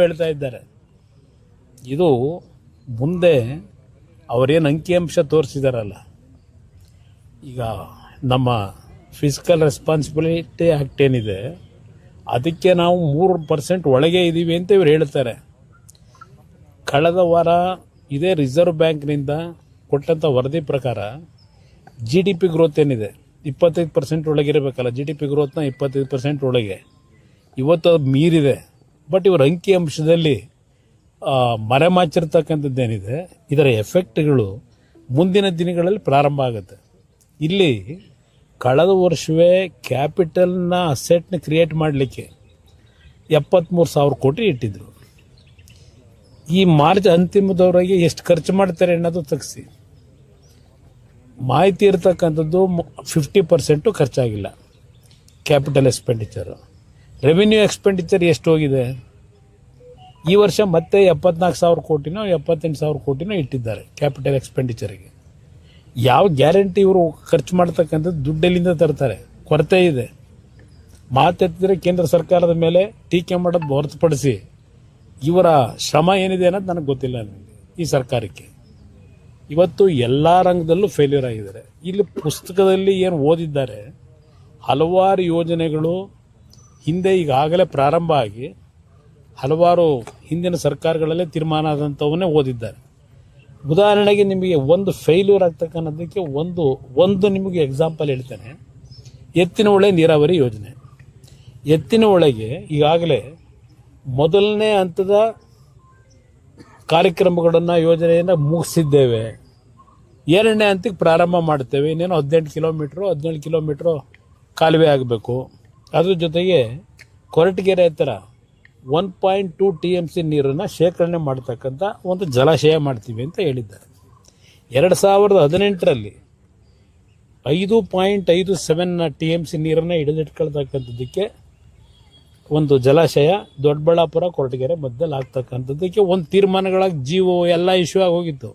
ಹೇಳ್ತಾ ಇದ್ದಾರೆ. ಇದು ಮುಂದೆ ಅವರೇನು ಅಂಕಿಅಂಶ ತೋರಿಸಿದಾರಲ್ಲ, ಈಗ ನಮ್ಮ ಫಿಸಿಕಲ್ ರೆಸ್ಪಾನ್ಸಿಬಿಲಿಟಿ ಆ್ಯಕ್ಟ್ ಏನಿದೆ ಅದಕ್ಕೆ ನಾವು 3% ಒಳಗೆ ಇದ್ದೀವಿ ಅಂತ ಇವ್ರು ಹೇಳ್ತಾರೆ. ಕಳೆದ ವಾರ ಇದೇ ರಿಸರ್ವ್ ಬ್ಯಾಂಕ್ನಿಂದ ಕೊಟ್ಟಂಥ ವರದಿ ಪ್ರಕಾರ GDP ಗ್ರೋತ್ ಏನಿದೆ 25% ಒಳಗಿರಬೇಕಲ್ಲ, GDP ಗ್ರೋತ್ನ 25% ಒಳಗೆ ಇವತ್ತು ಅದು ಮೀರಿದೆ. ಬಟ್ ಇವ್ರ ಅಂಕಿಅಂಶದಲ್ಲಿ ಮರೆಮಾಚಿರ್ತಕ್ಕಂಥದ್ದೇನಿದೆ ಇದರ ಎಫೆಕ್ಟ್ಗಳು ಮುಂದಿನ ದಿನಗಳಲ್ಲಿ ಪ್ರಾರಂಭ ಆಗುತ್ತೆ. ಇಲ್ಲಿ ಕಳೆದ ವರ್ಷವೇ ಕ್ಯಾಪಿಟಲ್ನ ಅಸೆಟ್ನ ಕ್ರಿಯೇಟ್ ಮಾಡಲಿಕ್ಕೆ 73,000 ಕೋಟಿ ಇಟ್ಟಿದ್ರು. ಈ ಮಾರ್ಚ್ ಅಂತಿಮದವರೆಗೆ ಎಷ್ಟು ಖರ್ಚು ಮಾಡ್ತಾರೆ ಅನ್ನೋದು ತೆಗೆಸಿ. ಮಾಹಿತಿ ಇರತಕ್ಕಂಥದ್ದು 50% ಖರ್ಚಾಗಿಲ್ಲ ಕ್ಯಾಪಿಟಲ್ ಎಕ್ಸ್ಪೆಂಡಿಚರು. ರೆವಿನ್ಯೂ ಎಕ್ಸ್ಪೆಂಡಿಚರ್ ಎಷ್ಟು ಹೋಗಿದೆ? ಈ ವರ್ಷ ಮತ್ತೆ 74,000 ಕೋಟಿನೋ 78,000 ಕೋಟಿನೋ ಇಟ್ಟಿದ್ದಾರೆ ಕ್ಯಾಪಿಟಲ್ ಎಕ್ಸ್ಪೆಂಡಿಚರ್ಗೆ. ಯಾವ ಗ್ಯಾರಂಟಿ ಇವರು ಖರ್ಚು ಮಾಡ್ತಕ್ಕಂಥದ್ದು ದುಡ್ಡಲ್ಲಿಂದ ತರ್ತಾರೆ? ಕೊರತೆ ಇದೆ. ಮಾತೆತ್ತಿದ್ರೆ ಕೇಂದ್ರ ಸರ್ಕಾರದ ಮೇಲೆ ಟೀಕೆ ಮಾಡೋದು ಹೊರತುಪಡಿಸಿ ಇವರ ಶ್ರಮ ಏನಿದೆ ಅನ್ನೋದು ನನಗೆ ಗೊತ್ತಿಲ್ಲ. ನನಗೆ ಈ ಸರ್ಕಾರಕ್ಕೆ ಇವತ್ತು ಎಲ್ಲ ರಂಗದಲ್ಲೂ ಫೇಲ್ಯೂರ್ ಆಗಿದ್ದಾರೆ. ಇಲ್ಲಿ ಪುಸ್ತಕದಲ್ಲಿ ಏನು ಓದಿದ್ದಾರೆ, ಹಲವಾರು ಯೋಜನೆಗಳು ಹಿಂದೆ ಈಗಾಗಲೇ ಪ್ರಾರಂಭ ಆಗಿ ಹಲವಾರು ಹಿಂದಿನ ಸರ್ಕಾರಗಳಲ್ಲೇ ತೀರ್ಮಾನ ಆದಂಥವನ್ನೇ ಓದಿದ್ದಾರೆ. ಉದಾಹರಣೆಗೆ ನಿಮಗೆ ಒಂದು ಫೇಲ್ಯೂರ್ ಆಗ್ತಕ್ಕನ್ನೋದಕ್ಕೆ ಒಂದು ನಿಮಗೆ ಎಕ್ಸಾಂಪಲ್ ಹೇಳ್ತೇನೆ. ಎತ್ತಿನಹೊಳೆ ನೀರಾವರಿ ಯೋಜನೆ. ಎತ್ತಿನಹೊಳೆಗೆ ಈಗಾಗಲೇ ಮೊದಲನೇ ಹಂತದ ಕಾರ್ಯಕ್ರಮಗಳನ್ನು ಯೋಜನೆಯನ್ನು ಮುಗಿಸಿದ್ದೇವೆ. ಎರಡನೇ ಹಂತಕ್ಕೆ ಪ್ರಾರಂಭ ಮಾಡ್ತೇವೆ. ಇನ್ನೇನು 17 ಕಿಲೋಮೀಟ್ರು ಕಾಲುವೆ ಆಗಬೇಕು. ಅದ್ರ ಜೊತೆಗೆ ಕೊರಟಗೆರೆ ಹತ್ತಿರ 1.2 TMC ನೀರನ್ನು ಶೇಖರಣೆ ಮಾಡ್ತಕ್ಕಂಥ ಒಂದು ಜಲಾಶಯ ಮಾಡ್ತೀವಿ ಅಂತ ಹೇಳಿದ್ದಾರೆ. 2018ರಲ್ಲಿ 5.57 TMC ನೀರನ್ನು ಹಿಡಿದಿಟ್ಕೊಳ್ತಕ್ಕಂಥದ್ದಕ್ಕೆ ಒಂದು ಜಲಾಶಯ ದೊಡ್ಡಬಳ್ಳಾಪುರ ಕೊರಟಗೆರೆ ಮಧ್ಯದಲ್ಲಿ ಆಗ್ತಕ್ಕಂಥದ್ದಕ್ಕೆ ಒಂದು ತೀರ್ಮಾನಗಳಾಗಿ GO ಎಲ್ಲ ಇಶ್ಯೂ ಆಗಿ ಹೋಗಿತ್ತು.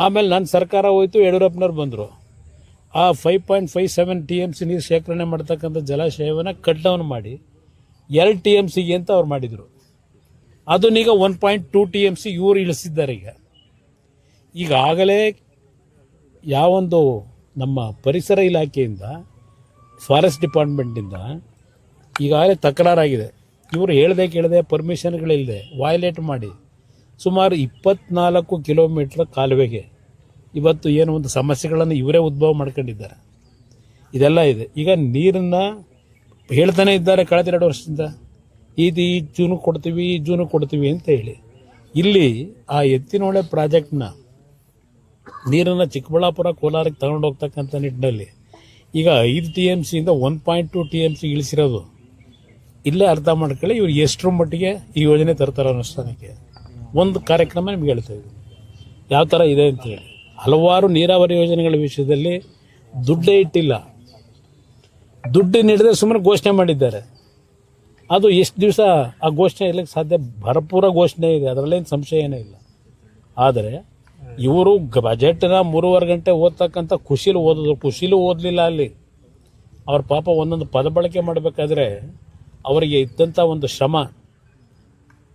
ಆಮೇಲೆ ನನ್ನ ಸರ್ಕಾರ ಹೋಯಿತು, ಯಡಿಯೂರಪ್ಪನವ್ರು ಬಂದರು. ಆ 5.57 TMC ನೀರು ಶೇಖರಣೆ ಮಾಡ್ತಕ್ಕಂಥ ಜಲಾಶಯವನ್ನು ಕಟ್ ಡೌನ್ ಮಾಡಿ 2 TMCಗೆ ಅಂತ ಅವ್ರು ಮಾಡಿದರು. ಅದನ್ನೀಗ 1.2 TMC ಇವರು ಇಳಿಸಿದ್ದಾರೆ. ಈಗಾಗಲೇ ಯಾವೊಂದು ನಮ್ಮ ಪರಿಸರ ಇಲಾಖೆಯಿಂದ, ಫಾರೆಸ್ಟ್ ಡಿಪಾರ್ಟ್ಮೆಂಟಿಂದ ಈಗಾಗಲೇ ತಕರಾರಾಗಿದೆ. ಇವರು ಹೇಳ್ದೆ ಕೇಳದೆ ಪರ್ಮಿಷನ್ಗಳಿಲ್ಲದೆ ವಯಲೇಟ್ ಮಾಡಿ ಸುಮಾರು 24 ಕಿಲೋಮೀಟರ್ ಕಾಲುವೆಗೆ ಇವತ್ತು ಏನು ಒಂದು ಸಮಸ್ಯೆಗಳನ್ನು ಇವರೇ ಉದ್ಭವ ಮಾಡ್ಕೊಂಡಿದ್ದಾರೆ. ಇದೆಲ್ಲ ಇದೆ. ಈಗ ನೀರನ್ನು ಹೇಳ್ತಾನೆ ಇದ್ದಾರೆ ಕಳೆದ 2 ವರ್ಷದಿಂದ, ಈ ಜೂನು ಕೊಡ್ತೀವಿ ಅಂತ ಹೇಳಿ. ಇಲ್ಲಿ ಆ ಎತ್ತಿನಹೊಳೆ ಪ್ರಾಜೆಕ್ಟ್ನ ನೀರನ್ನು ಚಿಕ್ಕಬಳ್ಳಾಪುರ ಕೋಲಾರಕ್ಕೆ ತಗೊಂಡು ಹೋಗ್ತಕ್ಕಂಥ ನಿಟ್ಟಿನಲ್ಲಿ ಈಗ 5 TMCಯಿಂದ 1.2 TMC ಇಳಿಸಿರೋದು ಇಲ್ಲೇ ಅರ್ಥ ಮಾಡ್ಕೊಳ್ಳಿ ಇವ್ರು ಎಷ್ಟರ ಮಟ್ಟಿಗೆ ಈ ಯೋಜನೆ ತರ್ತಾರೆ ಅನುಷ್ಠಾನಕ್ಕೆ. ಒಂದು ಕಾರ್ಯಕ್ರಮ ನಿಮ್ಗೆ ಹೇಳ್ತಾ ಇದ್ದೀನಿ ಯಾವ ಥರ ಇದೆ ಅಂತೇಳಿ. ಹಲವಾರು ನೀರಾವರಿ ಯೋಜನೆಗಳ ವಿಷಯದಲ್ಲಿ ದುಡ್ಡೇ ಇಟ್ಟಿಲ್ಲ. ದುಡ್ಡು ನೀಡದೆ ಸುಮ್ಮನೆ ಘೋಷಣೆ ಮಾಡಿದ್ದಾರೆ. ಅದು ಎಷ್ಟು ದಿವಸ ಆ ಘೋಷಣೆ ಇರಲಿಕ್ಕೆ ಸಾಧ್ಯ? ಭರಪೂರ ಘೋಷಣೆ ಇದೆ, ಅದರಲ್ಲೇನು ಸಂಶಯ ಏನೇ ಇಲ್ಲ. ಆದರೆ ಇವರು ಬಜೆಟ್ನ 3.5 ಗಂಟೆ ಓದ್ತಕ್ಕಂಥ ಖುಷಿಲೂ ಓದಲಿಲ್ಲ. ಅಲ್ಲಿ ಅವ್ರ ಪಾಪ ಒಂದೊಂದು ಪದ ಬಳಕೆ ಮಾಡಬೇಕಾದ್ರೆ ಅವರಿಗೆ ಇದ್ದಂಥ ಒಂದು ಶ್ರಮ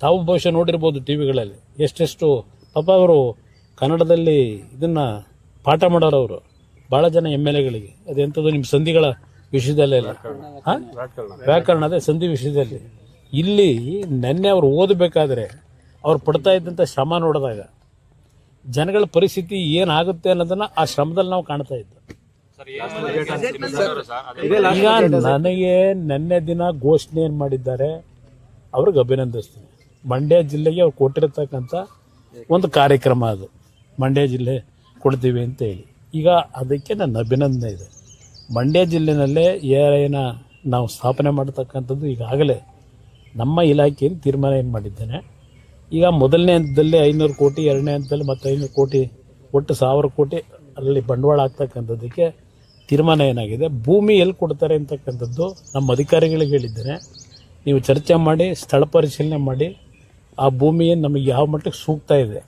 ತಾವು ಬಹುಶಃ ನೋಡಿರ್ಬೋದು ಟಿವಿಗಳಲ್ಲಿ. ಎಷ್ಟೆಷ್ಟು ಪಾಪ ಅವರು ಕನ್ನಡದಲ್ಲಿ ಇದನ್ನು ಪಾಠ ಮಾಡೋರವರು ಭಾಳ ಜನ MLAಗಳಿಗೆ. ಅದೆಂಥದ್ದು ನಿಮ್ಮ ಸಂಧಿಗಳ ವಿಷಯದಲ್ಲೆಲ್ಲ ವ್ಯಾಕರಣ, ಅದೇ ಸಂಧಿ ವಿಷಯದಲ್ಲಿ. ಇಲ್ಲಿ ನೆನ್ನೆ ಅವ್ರು ಓದಬೇಕಾದ್ರೆ ಅವ್ರು ಪಡ್ತಾ ಇದ್ದಂಥ ಶ್ರಮ ನೋಡಿದಾಗ ಜನಗಳ ಪರಿಸ್ಥಿತಿ ಏನಾಗುತ್ತೆ ಅನ್ನೋದನ್ನ ಆ ಶ್ರಮದಲ್ಲಿ ನಾವು ಕಾಣ್ತಾ ಇದ್ದ. ಈಗ ನನಗೆ ನಿನ್ನೆ ದಿನ ಘೋಷಣೆ ಏನು ಮಾಡಿದ್ದಾರೆ ಅವ್ರಿಗೆ ಅಭಿನಂದಿಸ್ತೀನಿ. ಮಂಡ್ಯ ಜಿಲ್ಲೆಗೆ ಅವ್ರು ಕೊಟ್ಟಿರತಕ್ಕಂಥ ಒಂದು ಕಾರ್ಯಕ್ರಮ ಅದು, ಮಂಡ್ಯ ಜಿಲ್ಲೆ ಕೊಡ್ತೀವಿ ಅಂತ ಹೇಳಿ. ಈಗ ಅದಕ್ಕೆ ನನ್ನ ಅಭಿನಂದನೆ ಇದೆ. ಮಂಡ್ಯ ಜಿಲ್ಲೆನಲ್ಲೇ ಏನ ನಾವು ಸ್ಥಾಪನೆ ಮಾಡತಕ್ಕಂಥದ್ದು ಈಗಾಗಲೇ ನಮ್ಮ ಇಲಾಖೆಯಲ್ಲಿ ತೀರ್ಮಾನ ಏನು ಮಾಡಿದ್ದೇನೆ. ಈಗ ಮೊದಲನೇ ಹಂತದಲ್ಲಿ 500 ಕೋಟಿ, ಎರಡನೇ ಹಂತದಲ್ಲಿ ಮತ್ತೆ 500 ಕೋಟಿ, ಒಟ್ಟು 1000 ಕೋಟಿ ಅಲ್ಲಿ ಬಂಡವಾಳ ಆಗ್ತಕ್ಕಂಥದ್ದಕ್ಕೆ ತೀರ್ಮಾನ ಏನಾಗಿದೆ. ಭೂಮಿ ಎಲ್ಲಿ ಕೊಡ್ತಾರೆ ಅಂತಕ್ಕಂಥದ್ದು ನಮ್ಮ ಅಧಿಕಾರಿಗಳಿಗೆ ಹೇಳಿದ್ದೇನೆ. ನೀವು ಚರ್ಚೆ ಮಾಡಿ ಸ್ಥಳ ಪರಿಶೀಲನೆ ಮಾಡಿ ಆ ಭೂಮಿಯನ್ನು ನಮಗೆ ಯಾವ ಮಟ್ಟಕ್ಕೆ ಸೂಕ್ತ ಇದೆ.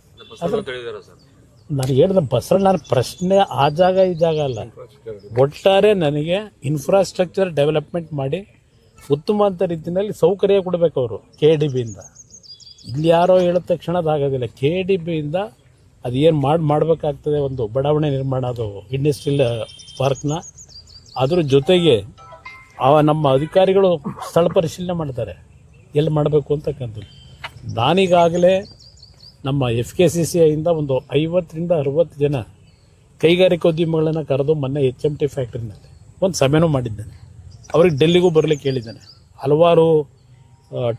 ನಾನು ಹೇಳಿದ ನಾನು ಪ್ರಶ್ನೆ ಆ ಜಾಗ ಈ ಜಾಗ ಅಲ್ಲ, ಒಟ್ಟಾರೆ ನನಗೆ ಇನ್ಫ್ರಾಸ್ಟ್ರಕ್ಚರ್ ಡೆವಲಪ್ಮೆಂಟ್ ಮಾಡಿ ಉತ್ತಮ ಅಂತ ರೀತಿಯಲ್ಲಿ ಸೌಕರ್ಯ ಕೊಡಬೇಕು ಅವರು KDBಯಿಂದ. ಇಲ್ಲಿ ಯಾರೋ ಹೇಳಿದ ತಕ್ಷಣ ಅದಾಗೋದಿಲ್ಲ. KDBಯಿಂದ ಅದು ಏನು ಮಾಡಬೇಕಾಗ್ತದೆ, ಒಂದು ಬಡಾವಣೆ ನಿರ್ಮಾಣ, ಅದು ಇಂಡಸ್ಟ್ರಿಯಲ್ ಪಾರ್ಕ್ನ, ಅದ್ರ ಜೊತೆಗೆ ನಮ್ಮ ಅಧಿಕಾರಿಗಳು ಸ್ಥಳ ಪರಿಶೀಲನೆ ಮಾಡ್ತಾರೆ ಎಲ್ಲಿ ಮಾಡಬೇಕು ಅಂತಕ್ಕಂಥದ್ದು. ನಾನೀಗಾಗಲೇ ನಮ್ಮ FKCCIಯಿಂದ ಒಂದು 50ರಿಂದ 60 ಜನ ಕೈಗಾರಿಕೋದ್ಯಮಿಗಳನ್ನು ಕರೆದು ಮೊನ್ನೆ HMT ಫ್ಯಾಕ್ಟ್ರಿನಲ್ಲಿ ಒಂದು ಸಭೆನೂ ಮಾಡಿದ್ದೇನೆ. ಅವ್ರಿಗೆ ಡೆಲ್ಲಿಗೂ ಬರಲಿಕ್ಕೆ ಹೇಳಿದ್ದೇನೆ. ಹಲವಾರು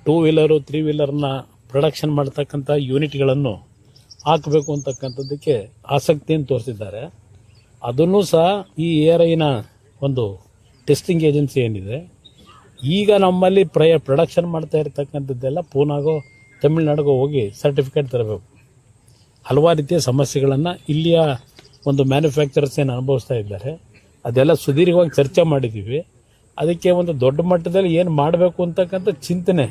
2 ವೀಲರು 3 ವೀಲರ್ನ ಪ್ರೊಡಕ್ಷನ್ ಮಾಡ್ತಕ್ಕಂಥ ಯೂನಿಟ್ಗಳನ್ನು ಹಾಕಬೇಕು ಅಂತಕ್ಕಂಥದ್ದಕ್ಕೆ ಆಸಕ್ತಿಯನ್ನು ತೋರಿಸಿದ್ದಾರೆ. ಅದನ್ನು ಸಹ ಈ ARIನ ಒಂದು ಟೆಸ್ಟಿಂಗ್ ಏಜೆನ್ಸಿ ಏನಿದೆ, ಈಗ ನಮ್ಮಲ್ಲಿ ಪ್ರೊಡಕ್ಷನ್ ಮಾಡ್ತಾ ಇರ್ತಕ್ಕಂಥದ್ದೆಲ್ಲ ಪೂನಾಗೋ ತಮಿಳ್ನಾಡಿಗೋ ಹೋಗಿ ಸರ್ಟಿಫಿಕೇಟ್ ತರಬೇಕು. ಹಲವಾರು ರೀತಿಯ ಸಮಸ್ಯೆಗಳನ್ನು ಇಲ್ಲಿಯ ಒಂದು ಮ್ಯಾನುಫ್ಯಾಕ್ಚರರ್ಸ್ ಏನು ಅನುಭವಿಸ್ತಾ ಇದ್ದಾರೆ, ಅದೆಲ್ಲ ಸುದೀರ್ಘವಾಗಿ ಚರ್ಚೆ ಮಾಡಿದ್ದೀವಿ. ಅದಕ್ಕೆ ಒಂದು ದೊಡ್ಡ ಮಟ್ಟದಲ್ಲಿ ಏನು ಮಾಡಬೇಕು ಅಂತಕ್ಕಂಥ ಚಿಂತನೆ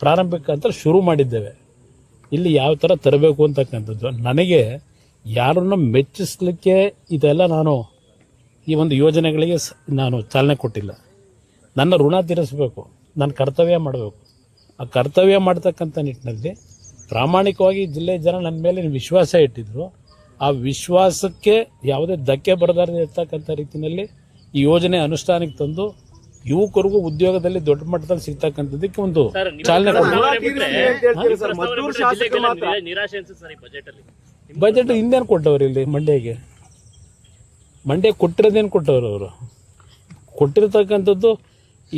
ಪ್ರಾರಂಭಿಕ ಅಂತ ಶುರು ಮಾಡಿದ್ದೇವೆ. ಇಲ್ಲಿ ಯಾವ ಥರ ತರಬೇಕು ಅಂತಕ್ಕಂಥದ್ದು ನನಗೆ ಯಾರನ್ನು ಮೆಚ್ಚಿಸ್ಲಿಕ್ಕೆ ಇದೆಲ್ಲ ನಾನು ಈ ಒಂದು ಯೋಜನೆಗಳಿಗೆ ನಾನು ಚಾಲನೆ ಕೊಟ್ಟಿಲ್ಲ. ನನ್ನ ಋಣ ತೀರಿಸಬೇಕು, ನನ್ನ ಕರ್ತವ್ಯ ಮಾಡಬೇಕು. ಆ ಕರ್ತವ್ಯ ಮಾಡ್ತಕ್ಕಂಥ ನಿಟ್ಟಿನಲ್ಲಿ ಪ್ರಾಮಾಣಿಕವಾಗಿ ಜಿಲ್ಲೆಯ ಜನ ನನ್ನ ಮೇಲೆ ವಿಶ್ವಾಸ ಇಟ್ಟಿದ್ರು. ಆ ವಿಶ್ವಾಸಕ್ಕೆ ಯಾವುದೇ ಧಕ್ಕೆ ಬರದಾರದೆ ಇರ್ತಕ್ಕಂಥ ರೀತಿಯಲ್ಲಿ ಈ ಯೋಜನೆ ಅನುಷ್ಠಾನಕ್ಕೆ ತಂದು ಯುವಕರಿಗೂ ಉದ್ಯೋಗದಲ್ಲಿ ದೊಡ್ಡ ಮಟ್ಟದಲ್ಲಿ ಸಿಗ್ತಕ್ಕಂಥದ್ದಕ್ಕೆ ಒಂದು ಚಾಲನೆ ಬಜೆಟ್ ಹಿಂದೇನು ಕೊಟ್ಟವ್ರು ಇಲ್ಲಿ ಮಂಡ್ಯ ಕೊಟ್ಟಿರೋದೇನು ಕೊಟ್ಟವ್ರು ಅವರು ಕೊಟ್ಟಿರ್ತಕ್ಕಂಥದ್ದು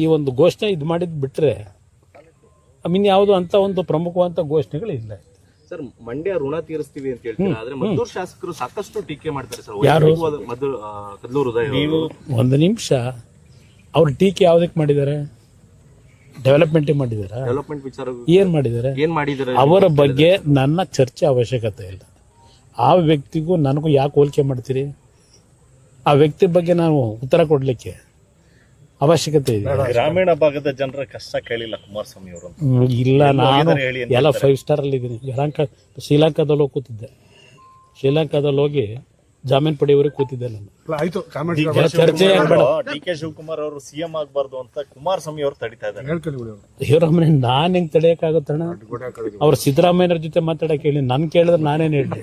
ಈ ಒಂದು ಘೋಷಣೆ ಇದು ಮಾಡಿದ್ ಬಿಟ್ರೆ ಯಾವುದು ಅಂತ ಒಂದು ಪ್ರಮುಖವಾದಂತ ಘೋಷಣೆಗಳು ಇಲ್ಲ. ಸರ್, ಮಂಡ್ಯ ಋಣ ತೀರಿಸ್ತೀವಿ ಅಂತ ಹೇಳ್ತಾರೆ, ಆದ್ರೆ ಮದ್ದೂರು ಶಾಸಕರು ಸಾಕಷ್ಟು ಟೀಕೆ ಮಾಡ್ತಾರೆ ಸರ್. ಯಾರು? ಕದ್ಲೂರು ಉದಯ. ಒಂದು ನಿಮಿಷ, ಅವ್ರ ಟೀಕೆ ಯಾವ್ದಕ್ಕೆ ಮಾಡಿದ್ದಾರೆ? ಡೆವಲಪ್ಮೆಂಟ್ ಮಾಡಿದಾರ? ಡೆವಲಪ್ಮೆಂಟ್ ವಿಚಾರ ಏನ್ ಮಾಡಿದ್ದಾರೆ? ಅವರ ಬಗ್ಗೆ ನನ್ನ ಚರ್ಚೆ ಅವಶ್ಯಕತೆ ಇಲ್ಲ. ಆ ವ್ಯಕ್ತಿಗೂ ನನಗೂ ಯಾಕೆ ಹೋಲಿಕೆ ಮಾಡ್ತೀರಿ? ಆ ವ್ಯಕ್ತಿ ಬಗ್ಗೆ ನಾವು ಉತ್ತರ ಕೊಡ್ಲಿಕ್ಕೆ ಅವಶ್ಯಕತೆ ಇದೆ. ಗ್ರಾಮೀಣ ಭಾಗದ ಜನರ ಕಷ್ಟ ಕೇಳಿಲ್ಲ ಕುಮಾರಸ್ವಾಮಿ ಅವರು. ಇಲ್ಲ, ನಾನು ಎಲ್ಲ 5 ಸ್ಟಾರ್ ಅಲ್ಲಿ ಇದ್ದೀನಿ. ಶ್ರೀಲಂಕಾದಲ್ಲಿ ಹೋಗಿ ಕೂತಿದ್ದೆ. ಶ್ರೀಲಂಕಾದಲ್ಲಿ ಹೋಗಿ ಜಾಮೀನು ಪಡೆಯವರಿಗೆ ಕೂತಿದ್ದೆ ನಾನು. ಚರ್ಚೆ DK ಶಿವಕುಮಾರ್ ಅವರು CM ಆಗಬಾರ್ದು ಅಂತ ಕುಮಾರಸ್ವಾಮಿ ಅವರು ತಡಿತಾ ಇದ್ದಾರೆ. ಶಿವರಾಮಯ್ಯ ನಾನ್ ಹೆಂಗ್ ತಡೆಯಕ್ಕಾಗತ್ತಣ್ಣ? ಅವ್ರು ಸಿದ್ದರಾಮಯ್ಯರ ಜೊತೆ ಮಾತಾಡಕ್ ಹೇಳಿ ನನ್ ಕೇಳಿದ್ರೆ ನಾನೇನ್ ಹೇಳಿ?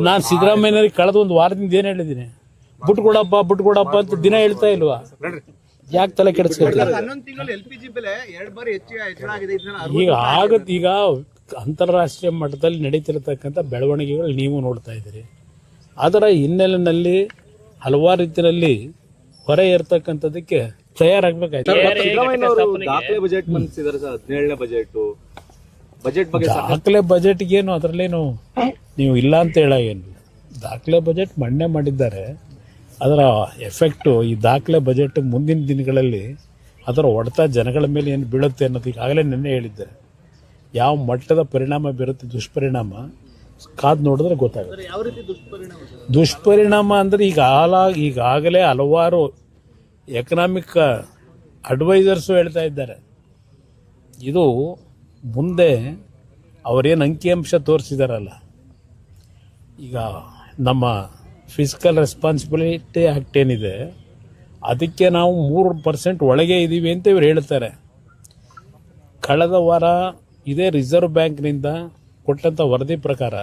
ನಾನ್ ಸಿದ್ದರಾಮಯ್ಯರಿಗೆ ಕಳೆದ ಒಂದು ವಾರದಿಂದ ಏನ್ ಹೇಳಿದ್ದೀನಿ? ಬಿಟ್ಕೊಡಪ್ಪ ಅಂತ ದಿನ ಹೇಳ್ತಾ ಇಲ್ವಾ? ಯಾಕೆ ತಲೆ ಕೆಡಿಸ್ಕೊಳ್ತಾರೆ? ಈಗ ಅಂತಾರಾಷ್ಟ್ರೀಯ ಮಟ್ಟದಲ್ಲಿ ನಡೀತಿರತಕ್ಕಂಥ ಬೆಳವಣಿಗೆಗಳು ನೀವು ನೋಡ್ತಾ ಇದ್ದೀರಿ. ಅದರ ಹಿನ್ನೆಲೆಯಲ್ಲಿ ಹಲವಾರು ರೀತಿಯಲ್ಲಿ ಹೊರೆ ಇರ್ತಕ್ಕಂಥದಕ್ಕೆ ತಯಾರಾಗಬೇಕಾಯ್ತು. ದಾಖಲೆ ಬಜೆಟ್ ಮಂಡಿಸಿದ್ದಾರೆ ಸರ್, 17ನೇ ಬಜೆಟ್ ಬಗ್ಗೆ. ದಾಖಲೆ ಬಜೆಟ್ಗೇನು ಅದರಲ್ಲೇನು ನೀವು ಇಲ್ಲ ಅಂತ ಹೇಳೇನು? ದಾಖಲೆ ಬಜೆಟ್ ಮಂಡನೆ ಮಾಡಿದ್ದಾರೆ. ಅದರ ಎಫೆಕ್ಟು ಈ ದಾಖಲೆ ಬಜೆಟ್ ಮುಂದಿನ ದಿನಗಳಲ್ಲಿ ಅದರ ಹೊಡೆತ ಜನಗಳ ಮೇಲೆ ಏನು ಬೀಳುತ್ತೆ ಅನ್ನೋದು ಈಗಾಗಲೇ ನಿನ್ನೆ ಹೇಳಿದ್ದಾರೆ. ಯಾವ ಮಟ್ಟದ ಪರಿಣಾಮ ಬೀರುತ್ತೆ, ದುಷ್ಪರಿಣಾಮ ಕಾದು ನೋಡಿದ್ರೆ ಗೊತ್ತಾಗುತ್ತೆ. ದುಷ್ಪರಿಣಾಮ ಅಂದರೆ ಈಗಾಗಲೇ ಹಲವಾರು ಎಕನಾಮಿಕ್ ಅಡ್ವೈಸರ್ಸು ಹೇಳ್ತಾ ಇದ್ದಾರೆ. ಇದು ಮುಂದೆ ಅವರೇನು ಅಂಕಿಅಂಶ ತೋರಿಸಿದಾರಲ್ಲ, ಈಗ ನಮ್ಮ ಫಿಸಿಕಲ್ ರೆಸ್ಪಾನ್ಸಿಬಿಲಿಟಿ ಆ್ಯಕ್ಟ್ ಏನಿದೆ ಅದಕ್ಕೆ ನಾವು 3% ಒಳಗೆ ಇದ್ದೀವಿ ಅಂತ ಇವ್ರು ಹೇಳ್ತಾರೆ. ಕಳೆದ ವಾರ ಇದೇ ರಿಸರ್ವ್ ಬ್ಯಾಂಕ್ನಿಂದ ಕೊಟ್ಟಂಥ ವರದಿ ಪ್ರಕಾರ